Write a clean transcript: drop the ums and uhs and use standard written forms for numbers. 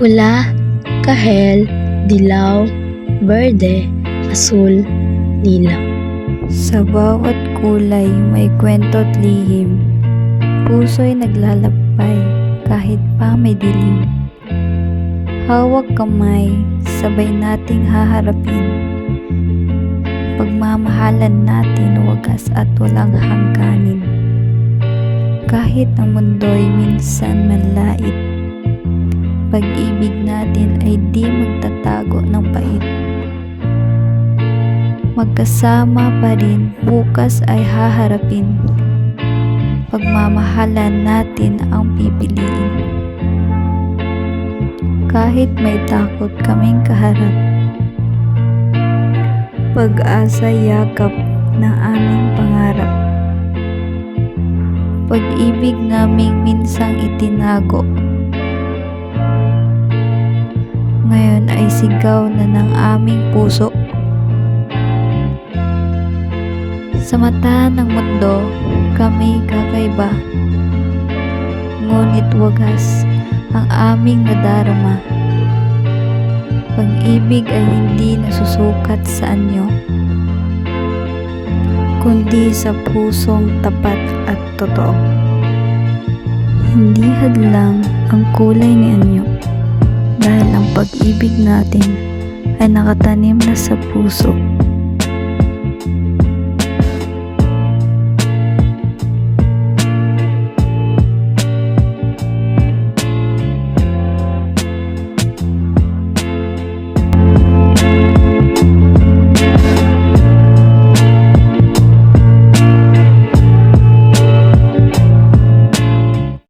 Pula, kahel, dilaw, berde, asul, lilac. Sa bawat kulay may kwento't lihim, puso'y naglalakbay kahit pa may dilim. Hawak kamay, sabay nating haharapin, pagmamahalan natin wagas at walang hangganin. Kahit ang mundo'y minsan manlait, pag-ibig natin ay di magtatago ng pait. Magkasama pa rin, bukas ay haharapin, pagmamahalan natin ang pipiliin. Kahit may takot kaming kaharap, pag-asa yakap ng aming pangarap. Pag-ibig naming minsang itinago, ngayon ay sigaw na ng aming puso. Sa mata ng mundo, kami kakaiba, ngunit wagas ang aming nadarama. Pag-ibig ay hindi nasusukat sa anyo, kundi sa pusong tapat at totoo. Hindi hadlang ang kulay ni anyo, dahil ang pag-ibig natin ay nakatanim na sa puso.